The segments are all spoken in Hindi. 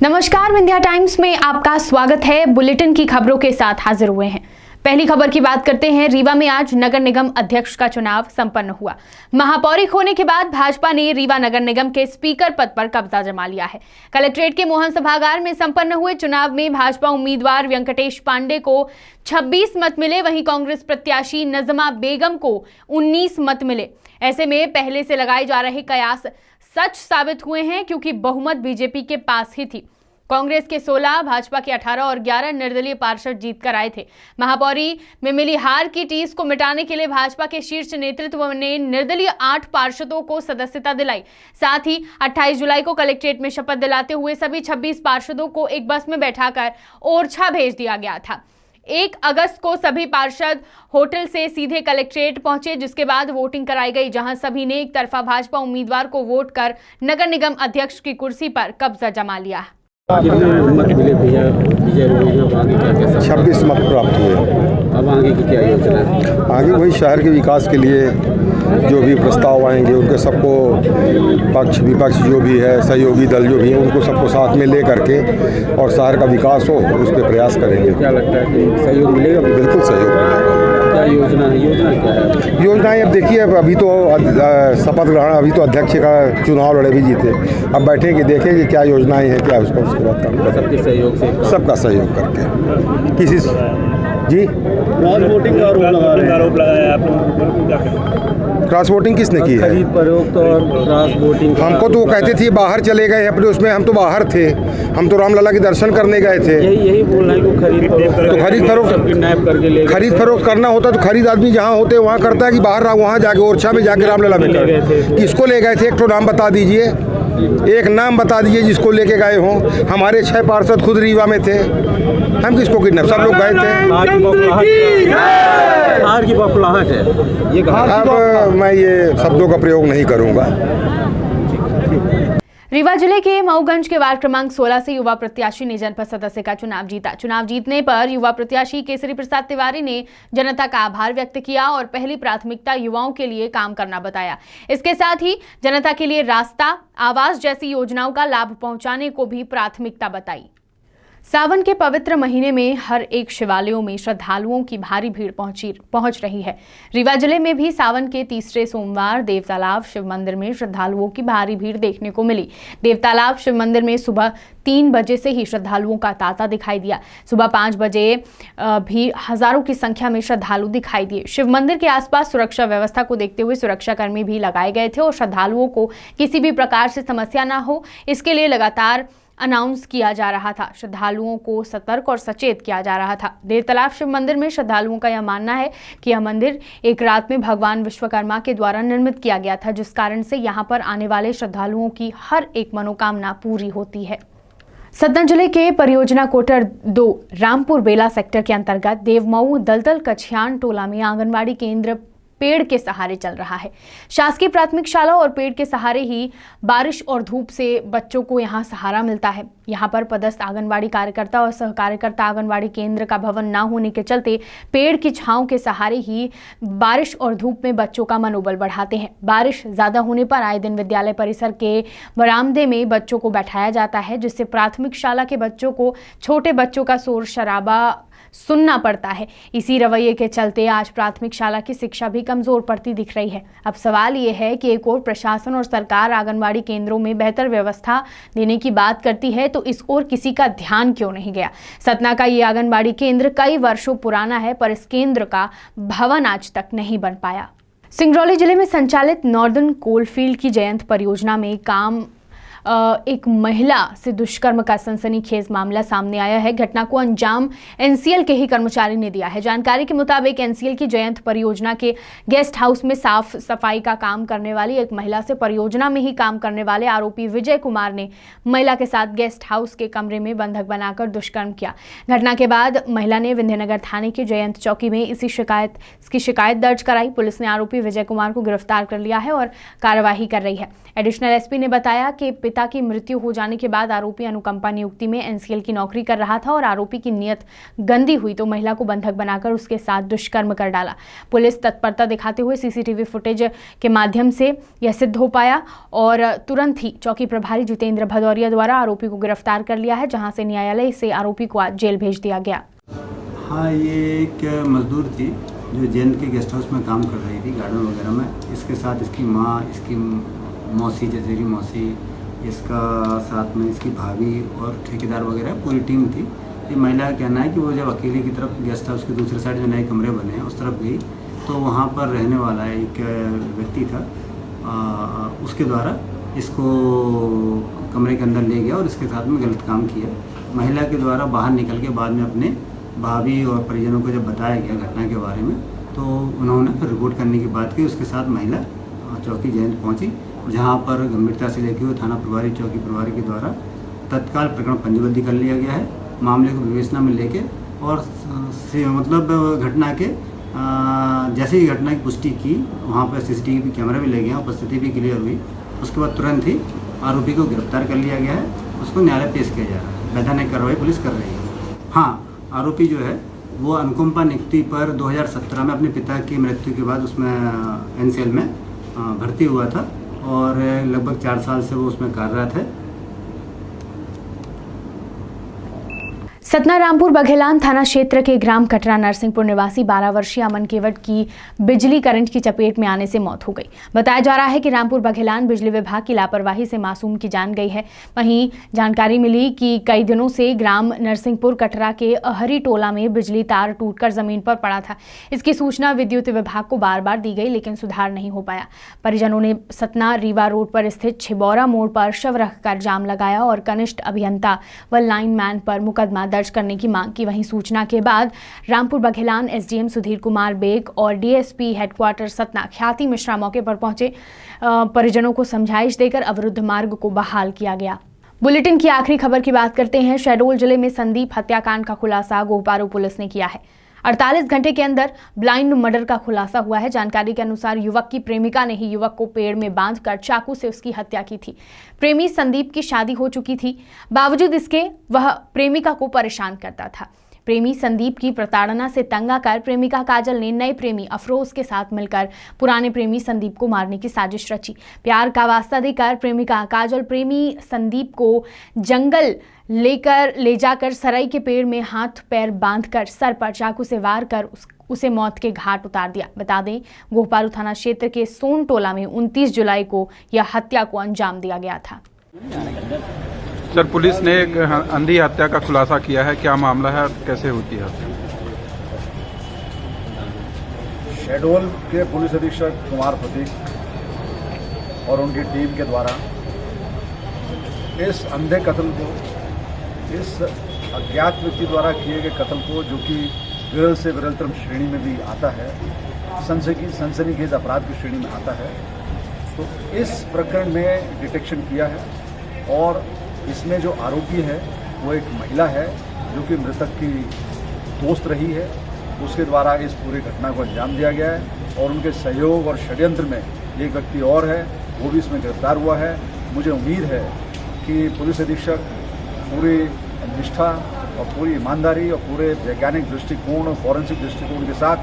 नमस्कार, विंध्या टाइम्स में आपका स्वागत है। बुलेटिन की खबरों के साथ हाजिर हुए हैं। पहली खबर की बात करते हैं। रीवा में आज नगर निगम अध्यक्ष का चुनाव संपन्न हुआ। महापौरी खोने के बाद भाजपा ने रीवा नगर निगम के स्पीकर पद पर कब्जा जमा लिया है। कलेक्ट्रेट के मोहन सभागार में संपन्न हुए चुनाव में भाजपा उम्मीदवार वेंकटेश पांडे को 26 मत मिले, वहीं कांग्रेस प्रत्याशी नजमा बेगम को 19 मत मिले। ऐसे में पहले से लगाए जा रहे कयास सच साबित हुए हैं, क्योंकि बहुमत बीजेपी के पास ही थी। कांग्रेस के 16, भाजपा के 18 और 11 निर्दलीय पार्षद जीतकर आए थे। महापौरी में मिली हार की टीस को मिटाने के लिए भाजपा के शीर्ष नेतृत्व ने निर्दलीय 8 पार्षदों को सदस्यता दिलाई। साथ ही 28 जुलाई को कलेक्ट्रेट में शपथ दिलाते हुए सभी 26 पार्षदों को एक बस में बैठाकर ओरछा भेज दिया गया था। 1 अगस्त को सभी पार्षद होटल से सीधे कलेक्ट्रेट पहुंचे, जिसके बाद वोटिंग कराई गई, जहां सभी ने एक तरफा भाजपा उम्मीदवार को वोट कर नगर निगम अध्यक्ष की कुर्सी पर कब्जा जमा लिया। 26 मत प्राप्त हुए। अब आगे की क्या योजना है? आगे वही शहर के विकास के लिए जो भी प्रस्ताव आएंगे उनके सबको पक्ष विपक्ष जो भी है, सहयोगी दल जो भी है, उनको सबको साथ में ले करके और शहर का विकास हो उस पर प्रयास करेंगे। क्या लगता है कि सहयोग मिलेगा? बिल्कुल सहयोग मिलेगा। क्या योजना है? योजना क्या है? योजनाएं अब देखिए, अभी तो शपथ ग्रहण, अभी तो अध्यक्ष का चुनाव लड़े भी जीते, अब बैठेंगे देखेंगे क्या योजनाएं हैं, क्या उसको उसके बाद काम करेंगे। सबके सहयोग से, सबका सहयोग करके किसी जी क्रॉस वोटिंग का आरोप लगाया आपने। क्रॉस वोटिंग किसने की है? खरीद फरोख्त और क्रॉस वोटिंग। हमको तो वो कहते थे बाहर चले गए अपने उसमें, हम तो बाहर थे, हम तो रामलला के दर्शन करने गए थे। यही बोल रहे हैं कि खरीद फरोख्त किडनैप करके ले, खरीद फरोख्त करना होता तो खरीद आदमी जहाँ होते वहाँ करता है कि बाहर वहाँ जाके ओरछा में जाके रामलला में कर। किसको ले गए थे? एक तो नाम बता दीजिए, एक नाम बता दीजिए जिसको लेके गए हों। हमारे 6 पार्षद खुद रीवा में थे, हम किसको किडनैप? सब लोग गए थे। हार की बौखलाहट है ये। अब मैं ये शब्दों का प्रयोग नहीं करूँगा। रीवा जिले के मऊगंज के वार्ड क्रमांक 16 से युवा प्रत्याशी ने जनपद सदस्य का चुनाव जीता। चुनाव जीतने पर युवा प्रत्याशी केसरी प्रसाद तिवारी ने जनता का आभार व्यक्त किया और पहली प्राथमिकता युवाओं के लिए काम करना बताया। इसके साथ ही जनता के लिए रास्ता, आवास जैसी योजनाओं का लाभ पहुंचाने को भी प्राथमिकता बताई। सावन के पवित्र महीने में हर एक शिवालयों में श्रद्धालुओं की भारी भीड़ पहुंच रही है। रीवा जिले में भी सावन के तीसरे सोमवार देवतालाब शिव मंदिर में श्रद्धालुओं की भारी भीड़ देखने को मिली। देवतालाब शिव मंदिर में सुबह 3 बजे से ही श्रद्धालुओं का तांता दिखाई दिया। सुबह 5 बजे भी हजारों की संख्या में श्रद्धालु दिखाई दिए। शिव मंदिर के आसपास सुरक्षा व्यवस्था को देखते हुए सुरक्षाकर्मी भी लगाए गए थे और श्रद्धालुओं को किसी भी प्रकार से समस्या न हो, इसके लिए लगातार अनाउंस किया जा रहा था। श्रद्धालुओं को सतर्क और सचेत किया जा रहा था। देवतालाब शिव मंदिर में श्रद्धालुओं का यह मानना है कि यह मंदिर एक रात में भगवान विश्वकर्मा के द्वारा निर्मित किया गया था, जिस कारण से यहां पर आने वाले श्रद्धालुओं की हर एक मनोकामना पूरी होती है। सतना जिले के परियोजना कोटर 2 रामपुर बेला सेक्टर के अंतर्गत देवमऊ दलदल कछियान टोला में आंगनबाड़ी केंद्र पेड़ के सहारे चल रहा है। शासकीय प्राथमिक शाला और पेड़ के सहारे ही बारिश और धूप से बच्चों को यहां सहारा मिलता है। यहां पर पदस्थ आंगनबाड़ी कार्यकर्ता और सह कार्यकर्ता आंगनबाड़ी केंद्र का भवन न होने के चलते पेड़ की छांव के सहारे ही बारिश और धूप में बच्चों का मनोबल बढ़ाते हैं। बारिश ज्यादा होने पर आए दिन विद्यालय परिसर के बरामदे में बच्चों को बैठाया जाता है, जिससे प्राथमिक शाला के बच्चों को छोटे बच्चों का शोर शराबा सुनना पड़ता है। इसी रवैये के चलते आज प्राथमिक शाला की शिक्षा भी कमजोर पड़ती दिख रही है। अब सवाल ये है कि एक ओर प्रशासन और सरकार आंगनबाड़ी केंद्रों में बेहतर व्यवस्था देने की बात करती है, तो इस ओर किसी का ध्यान क्यों नहीं गया? सतना का ये आंगनबाड़ी केंद्र कई वर्षों पुराना है, पर इस केंद्र का भवन आज तक नहीं बन पाया। सिंगरौली जिले में संचालित नॉर्दर्न कोलफील्ड की जयंत परियोजना में काम एक महिला से दुष्कर्म का सनसनीखेज मामला सामने आया है। घटना को अंजाम एनसीएल के ही कर्मचारी ने दिया है। जानकारी के मुताबिक एनसीएल की जयंत परियोजना के गेस्ट हाउस में साफ सफाई का काम करने वाली एक महिला से परियोजना में ही काम करने वाले आरोपी विजय कुमार ने महिला के साथ गेस्ट हाउस के कमरे में बंधक बनाकर दुष्कर्म किया। घटना के बाद महिला ने विंध्यनगर थाने की जयंत चौकी में इसकी शिकायत दर्ज कराई। पुलिस ने आरोपी विजय कुमार को गिरफ्तार कर लिया है और कार्यवाही कर रही है। एडिशनल एसपी ने बताया कि पिता की मृत्यु हो जाने के बाद आरोपी अनुकंपा नियुक्ति में एनसीएल की नौकरी कर रहा था और आरोपी की नीयत गंदी हुई तो महिला को बंधक बनाकर उसके साथ दुष्कर्म कर डाला। पुलिस तत्परता दिखाते हुए सीसीटीवी फुटेज के माध्यम से यह सिद्ध हो पाया और तुरंत ही चौकी प्रभारी जितेंद्र भदौरिया द्वारा आरोपी को गिरफ्तार कर लिया है, जहां से न्यायालय से आरोपी को आज जेल भेज दिया गया। हाँ, ये एक मजदूर थी जो जैन के गेस्ट हाउस में काम कर रही थी, गार्डन वगैरह में। इसके साथ इसकी माँ, इसकी मौसी, जजेरी मौसी, इसका साथ में इसकी भाभी और ठेकेदार वगैरह पूरी टीम थी। ये महिला का कहना है कि वो जब अकेले की तरफ गेस्ट हाउस के दूसरे साइड जो नए कमरे बने हैं उस तरफ गई तो वहाँ पर रहने वाला एक व्यक्ति था, उसके द्वारा इसको कमरे के अंदर ले गया और इसके साथ में गलत काम किया। महिला के द्वारा बाहर निकल के बाद में अपने भाभी और परिजनों को जब बताया गया घटना के बारे में तो उन्होंने फिर रिपोर्ट करने की बात की। उसके साथ महिला चौकी जयंत पहुंची, जहां पर गंभीरता से लेकर हुए थाना प्रभारी, चौकी प्रभारी के द्वारा तत्काल प्रकरण पंजीबद्ध कर लिया गया है। मामले को विवेचना में लेके और मतलब घटना के जैसे ही घटना की पुष्टि की वहाँ पर सीसीटीवी कैमरा भी ले गया, उपस्थिति भी क्लियर हुई। उसके बाद तुरंत ही आरोपी को गिरफ्तार कर लिया गया है, उसको न्यायालय पेश किया जा रहा है। वैधानिक कार्रवाई पुलिस कर रही है। हाँ, आरोपी जो है वो अनुकंपा नियुक्ति पर 2017 में अपने पिता की मृत्यु के बाद उसमें एनसीएल में भर्ती हुआ था और लगभग 4 साल से वो उसमें कार्यरत है। सतना रामपुर बघेलान थाना क्षेत्र के ग्राम कटरा नरसिंहपुर निवासी 12 वर्षीय अमन केवट की बिजली करंट की चपेट में आने से मौत हो गई। बताया जा रहा है कि रामपुर बघेलान बिजली विभाग की लापरवाही से मासूम की जान गई है। वहीं जानकारी मिली कि कई दिनों से ग्राम नरसिंहपुर कटरा के अहरी टोला में बिजली तार टूटकर जमीन पर पड़ा था। इसकी सूचना विद्युत विभाग को बार बार दी गई लेकिन सुधार नहीं हो पाया। परिजनों ने सतना रीवा रोड पर स्थित छिबौरा मोड़ पर शव रखकर जाम लगाया और कनिष्ठ अभियंता व लाइनमैन पर मुकदमा दर्ज करने की मांग की। वहीं सूचना के बाद रामपुर बघेलान एसडीएम सुधीर कुमार बेग और डीएसपी हेडक्वार्टर सतना ख्याति मिश्रा मौके पर पहुंचे। परिजनों को समझाइश देकर अवरुद्ध मार्ग को बहाल किया गया। बुलेटिन की आखिरी खबर की बात करते हैं। शहडोल जिले में संदीप हत्याकांड का खुलासा गोहपारू पुलिस ने किया है। 48 घंटे के अंदर ब्लाइंड मर्डर का खुलासा हुआ है। जानकारी के अनुसार युवक की प्रेमिका ने ही युवक को पेड़ में बांधकर चाकू से उसकी हत्या की थी। प्रेमी संदीप की शादी हो चुकी थी, बावजूद इसके वह प्रेमिका को परेशान करता था। प्रेमी संदीप की प्रताड़ना से तंग आकर प्रेमिका काजल ने नए प्रेमी अफरोज के साथ मिलकर पुराने प्रेमी संदीप को मारने की साजिश रची। प्यार का वास्ता देकर प्रेमिका काजल प्रेमी संदीप को जंगल ले जाकर सराई के पेड़ में हाथ पैर बांधकर सर पर चाकू से वार कर उसे मौत के घाट उतार दिया। बता दें, गोहपारू थाना क्षेत्र के सोन टोला में 29 जुलाई को यह हत्या को अंजाम दिया गया था। सर, पुलिस ने एक अंधी हत्या का खुलासा किया है, क्या मामला है, कैसे होती है? शहडोल के पुलिस अधीक्षक कुमार प्रतीक और उनकी टीम के द्वारा इस अंधे कत्ल को, इस अज्ञात व्यक्ति द्वारा किए गए कत्ल को, जो कि विरल से विरलतम श्रेणी में भी आता है, सनसनीखेज अपराध की श्रेणी में आता है, तो इस प्रकरण में डिटेक्शन किया है और इसमें जो आरोपी है वो एक महिला है जो कि मृतक की दोस्त रही है। उसके द्वारा इस पूरी घटना को अंजाम दिया गया है और उनके सहयोग और षड्यंत्र में एक व्यक्ति और है, वो भी इसमें गिरफ्तार हुआ है। मुझे उम्मीद है कि पुलिस अधीक्षक पूरी निष्ठा और पूरी ईमानदारी और पूरे वैज्ञानिक दृष्टिकोण और फॉरेंसिक दृष्टिकोण के साथ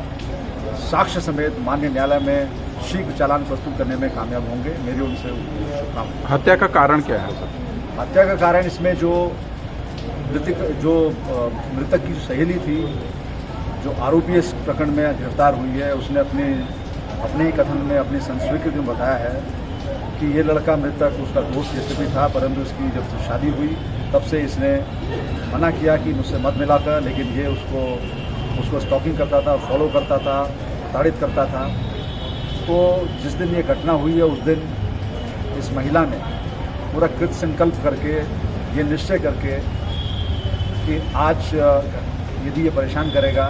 साक्ष्य समेत माननीय न्यायालय में शीघ्र चालान प्रस्तुत करने में कामयाब होंगे। मेरी उनसे शुभकामनाएं। हत्या का कारण क्या है सर? हत्या का कारण इसमें जो मृतक की सहेली थी, जो आरोपी इस प्रकरण में गिरफ्तार हुई है, उसने अपने ही कथन में, अपनी संस्वीकृति में बताया है कि ये लड़का मृतक उसका दोस्त यद्यपि था, परंतु इसकी जब शादी हुई तब से इसने मना किया कि मुझसे मत मिला कर, लेकिन ये उसको स्टॉकिंग करता था, फॉलो करता था, ताड़ित करता था। तो जिस दिन ये घटना हुई है उस दिन इस महिला ने पूरा कृत संकल्प करके, ये निश्चय करके कि आज यदि ये परेशान करेगा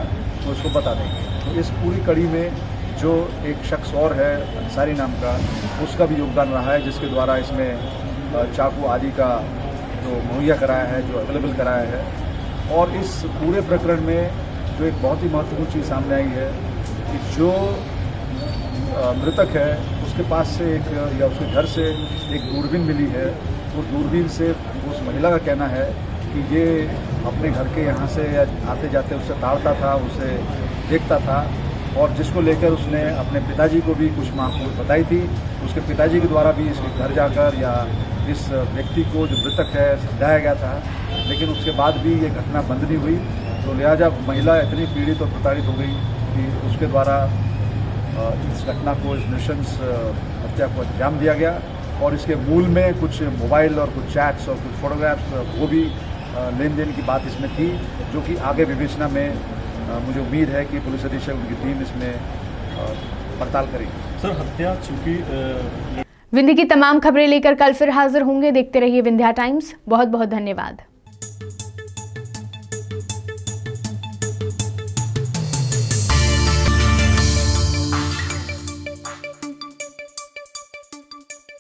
तो उसको बता देंगे। तो इस पूरी कड़ी में जो एक शख्स और है अंसारी नाम का, उसका भी योगदान रहा है, जिसके द्वारा इसमें चाकू आदि का जो मुहैया कराया है, जो अवेलेबल कराया है। और इस पूरे प्रकरण में जो एक बहुत ही महत्वपूर्ण चीज़ सामने आई है कि जो मृतक है उसके पास से या उसके घर से एक दूरबीन मिली है तो दूरबीन से उस महिला का कहना है कि ये अपने घर के यहाँ से आते जाते उससे ताड़ता था, उसे देखता था, और जिसको लेकर उसने अपने पिताजी को भी कुछ मामूल बताई थी। उसके पिताजी के द्वारा भी इसके घर जाकर या इस व्यक्ति को जो मृतक है समझाया गया था, लेकिन उसके बाद भी ये घटना बंद नहीं हुई। तो लिहाजा महिला इतनी पीड़ित और प्रताड़ित हो गई कि उसके द्वारा इस घटना को, इस नृशंस हत्या को अंजाम दिया गया। और इसके मूल में कुछ मोबाइल और कुछ चैट्स और कुछ फोटोग्राफ्स, वो भी लेन देन की बात इसमें थी, जो कि आगे विवेचना में मुझे उम्मीद है कि पुलिस अधीक्षक उनकी टीम इसमें पड़ताल करेगी। सर, हत्या चूंकि विंध्य की तमाम खबरें लेकर कल फिर हाजिर होंगे। देखते रहिए विंध्या टाइम्स। बहुत बहुत धन्यवाद।